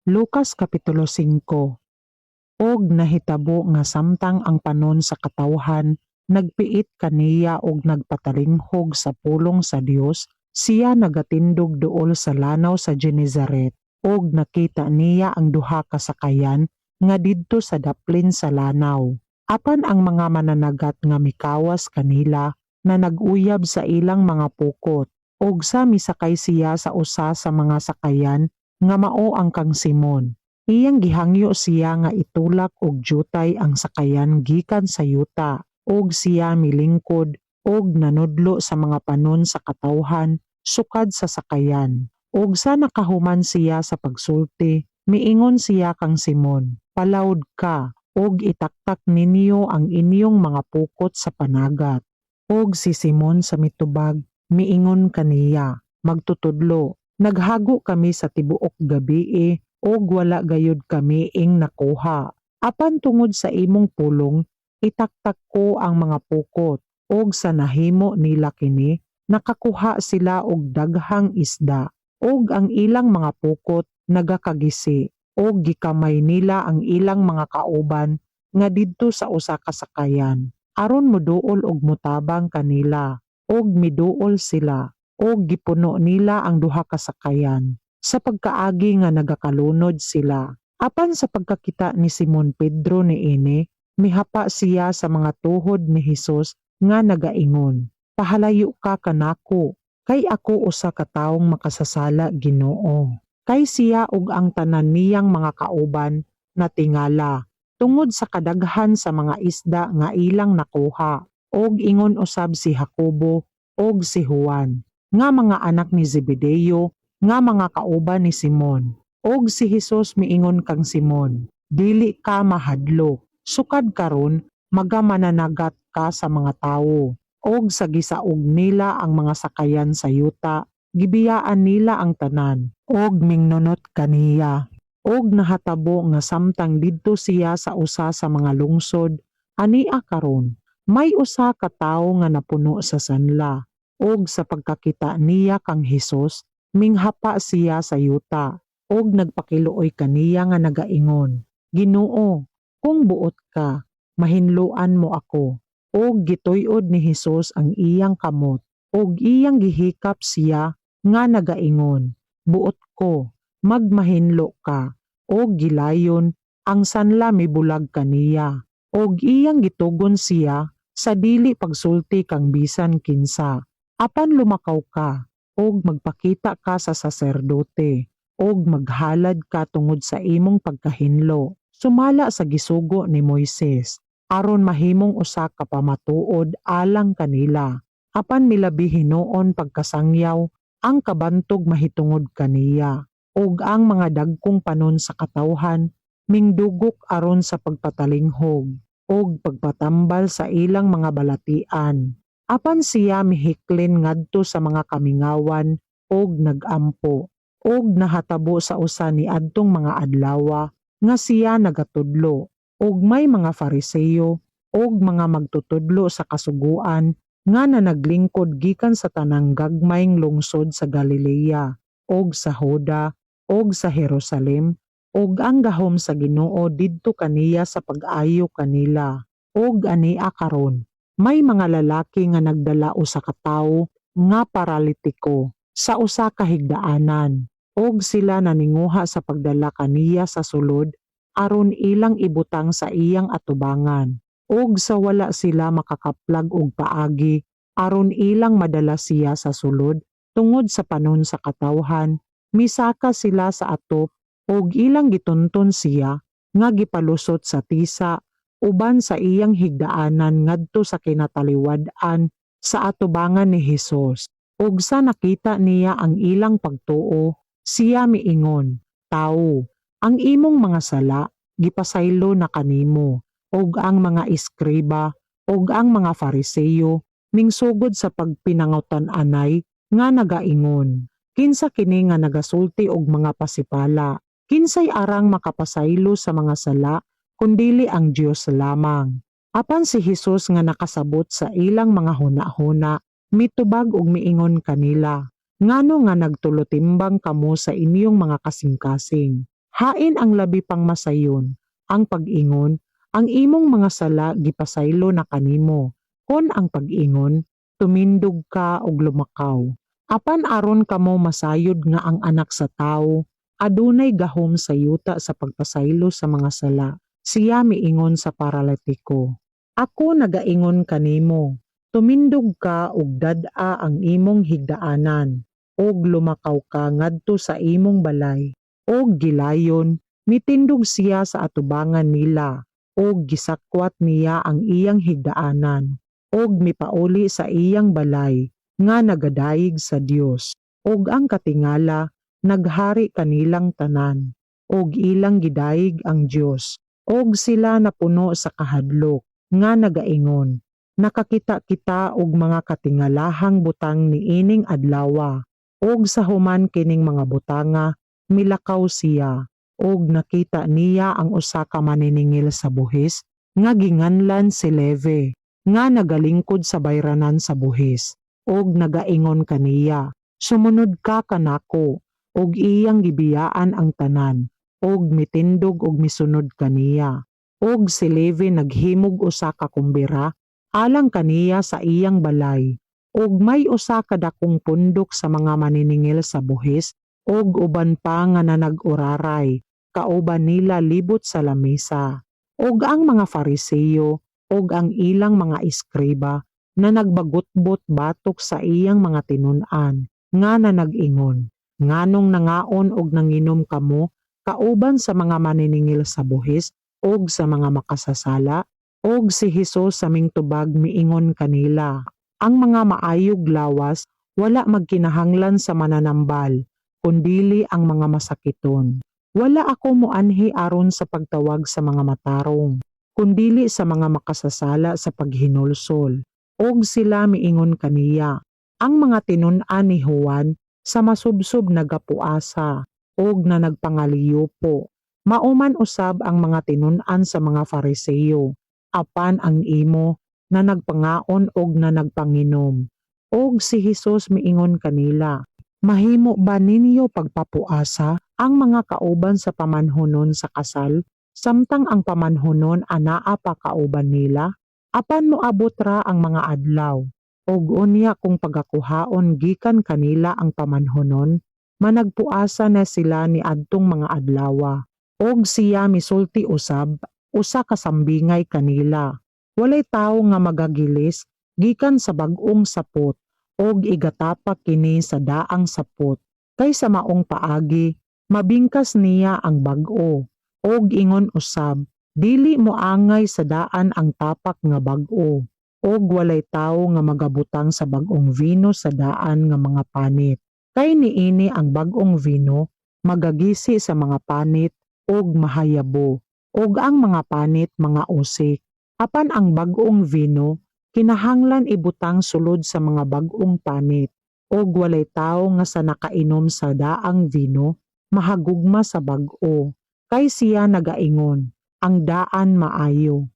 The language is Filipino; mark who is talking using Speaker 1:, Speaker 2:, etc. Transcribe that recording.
Speaker 1: Lukas Kapitulo 5. Og nahitabo nga samtang ang panon sa katawhan, nagpiit kaniya og nagpatalinghog sa pulong sa Dios, siya nagatindog duol sa lanaw sa Genezaret, og nakita niya ang duha ka sakayan nga didto sa daplin sa lanaw. Apan ang mga mananagat nga mikawas kanila na nag-uyab sa ilang mga pukot, og sa misakay siya sa usa sa mga sakayan nga mao ang kang Simon. Iyang gihangyo siya nga itulak og jutay ang sakayan gikan sa yuta, og siya milingkod og nanudlo sa mga panon sa katawhan sukad sa sakayan. Og sa nakahuman siya sa pagsulti, miingon siya kang Simon, "Palawd ka, og itaktak ninyo ang inyong mga pukot sa panagat." Og si Simon sa mitubag, miingon kaniya, "Magtutudlo, naghago kami sa tibuok gabii, og wala gayud kami ing nakuha. Apan tungod sa imong pulong, itaktak ko ang mga pukot, og sa nahimo nila kini, nakakuha sila og daghang isda, og ang ilang mga pukot nagakagisi, og gikamay nila ang ilang mga kauban nga didto sa usa ka sakayan, aron moduol og motabang kanila, og miduol sila, og gipuno nila ang duha ka sakayan. Sa pagkaagi nga nagakalunod sila. Apan sa pagkakita ni Simon Pedro niini, mihapa siya sa mga tuhod ni Hesus nga nagaingon, "Pahalayo ka kanako, kay ako usa ka tawong makasasala, Ginoo." Kay siya ug ang tanan niyang mga kauban natingala tungod sa kadaghan sa mga isda nga ilang nakuha, og ingon usab si Jacobo og si Juan, nga mga anak ni Zebedeo, nga mga kauban ni Simon. Og si Hesus miingon kang Simon, "Dili ka mahadlo, sukad karon magamananagat ka sa mga tawo." Og sa gisaog nila ang mga sakayan sa yuta, gibiyaan nila ang tanan, og mingnunot kaniya. Og nahatabo nga samtang didto siya sa usa sa mga lungsod, ania karon, may usa ka tawo nga napuno sa sanla. Og sa pagkakita niya kang Hesus, minghapa siya sa yuta, og nagpakiluoy kaniya nga nagaingon, "Ginoo, kung buot ka, mahinluan mo ako." Og gituy-od ni Hesus ang iyang kamot, og iyang gihikap siya nga nagaingon, "Buot ko, magmahinlo ka." Og gilayon, ang sanla mibulag kaniya, og iyang gitugon siya sa dili pagsulti kang bisan kinsa. Apan lumakaw ka, og magpakita ka sa saserdote, og maghalad ka tungod sa imong pagkahinlo, sumala sa gisugo ni Moises, aron mahimong usa ka pamatuod alang kanila. Apan milabi hinuon pagkasangyaw, ang kabantog mahitungod kaniya, og ang mga dagkong panon sa katawhan, mingdugok aron sa pagpatalinghog, og pagpatambal sa ilang mga balatian. Apan siya mihiklin ngadto sa mga kamingawan, og nagampo, og nahatabo sa usa ni adtong mga adlawa nga siya nagatudlo, og may mga Fariseo og mga magtutudlo sa kasuguan nga naglingkod gikan sa tanang gagmayng lungsod sa Galilea, og sa Huda, og sa Jerusalem, og ang gahom sa Ginoo didto kaniya sa pag-ayo kanila. Og ania karon, may mga lalaki nga nagdala usa ka tawo nga paralitiko sa usa ka higdaanan, og sila naninguha sa pagdala kaniya sa sulod aron ilang ibutang sa iyang atubangan, og sa wala sila makakaplag og paagi aron ilang madala siya sa sulod tungod sa panon sa katawhan, misaka sila sa atop, og ilang gitunton siya nga gipalusot sa tisa uban sa iyang higdaanan ngadto sa kinataliwad-an sa atubangan ni Hesus. Og sa nakita niya ang ilang pagtuo, siya miingon, "Tawo, ang imong mga sala gipasaylo na kanimo." Og ang mga iskriba og ang mga Fariseo mingsugod sa pagpinangutan-anay nga nagaingon, "Kinsa kini nga nagasulti og mga pasipala? Kinsay arang makapasaylo sa mga sala kundili ang Dios lamang?" Apan si Hesus nga nakasabot sa ilang mga huna-huna, mitubag og miingon kanila, "Ngano nga nagtulotimbang kamo sa inyong mga kasing-kasing? Hain ang labi pang masayon, ang pag-ingon, ang imong mga sala gipasaylo na kanimo. Kon ang pag-ingon, tumindog ka og lumakaw. Apan aron kamo masayod nga ang anak sa tao, adunay gahom sa yuta sa pagpasaylo sa mga sala. Siya miingon sa paralitiko, ako nagaingon kanimo, tumindog ka og dad-a ang imong higdaanan, og lumakaw ka ngadto sa imong balay, og gilayon, mitindog siya sa atubangan nila, og gisakwat niya ang iyang higdaanan, og mipauli sa iyang balay, nga nagadayig sa Dios, og ang katingala, naghari kanilang tanan, og ilang gidayig ang Dios, og sila napuno sa kahadlok, nga nagaingon, nakakita kita og mga katingalahang butang ni ining adlawa, og sa human kining mga butanga, milakaw siya, og nakita niya ang usa ka maniningil sa buhis, nga ginganlan si Leve, nga nagalingkod sa bayranan sa buhis, og nagaingon kaniya, sumunod ka kanako, og iyang gibiyaan ang tanan, og mitindog og misunod kaniya. Og si Levi naghimog usa ka kumbira, alang kaniya sa iyang balay, og may usa ka dakong pundok sa mga maniningil sa buhis, og uban pa nga nanag-uraray, kauban nila libot sa lamesa. Og ang mga Fariseo, og ang ilang mga iskriba, na nagbagot-bot batok sa iyang mga tinun-an, nga nanag-ingon, nganong nangaon og nanginom kamo, kauban sa mga maniningil sa buhis, og sa mga makasasala, og si Hesus sa mingtubag miingon kanila, ang mga maayog lawas, wala magkinahanglan sa mananambal, kundili ang mga masakiton. Wala ako moanhi aron sa pagtawag sa mga matarong, kundili sa mga makasasala sa paghinulsol. Og sila miingon kaniya, ang mga tinun-an ni Juan sa masubsob nagapuasa, og na nagpangaliyopo. Mauman usab ang mga tinun-an sa mga Fariseo, apan ang imo na nagpangaon og na nagpanginom. Og si Hesus miingon kanila, mahimo ba ninyo pagpapuasa ang mga kauban sa pamanhonon sa kasal, samtang ang pamanhonon anaa pa kauban nila? Apan moabot ra ang mga adlaw, og unya kung pagakuhaon gikan kanila ang pamanhonon, managpuasa na sila ni adtong mga adlawa. Og siya misulti usab, usa ka sambingay kanila. Walay tawo nga magagilis, gikan sa bag-ong sapot, og igatapak kini sa daang sapot. Kay sa maong paagi, mabingkas niya ang bag-o, og ingon usab, dili mo angay sa daan ang tapak nga bag-o, og walay tawo nga magabutang sa bag-ong vino sa daan nga mga panit. Kay niini ang bag-ong vino, magagisi sa mga panit, og mahayabo, og ang mga panit mga usik. Apan ang bag-ong vino, kinahanglan ibutang sulod sa mga bag-ong panit, og walay tawo nga sa nakainom sa daang vino, mahagugma sa bag-o. Kay siya nagaingon, ang daan maayo.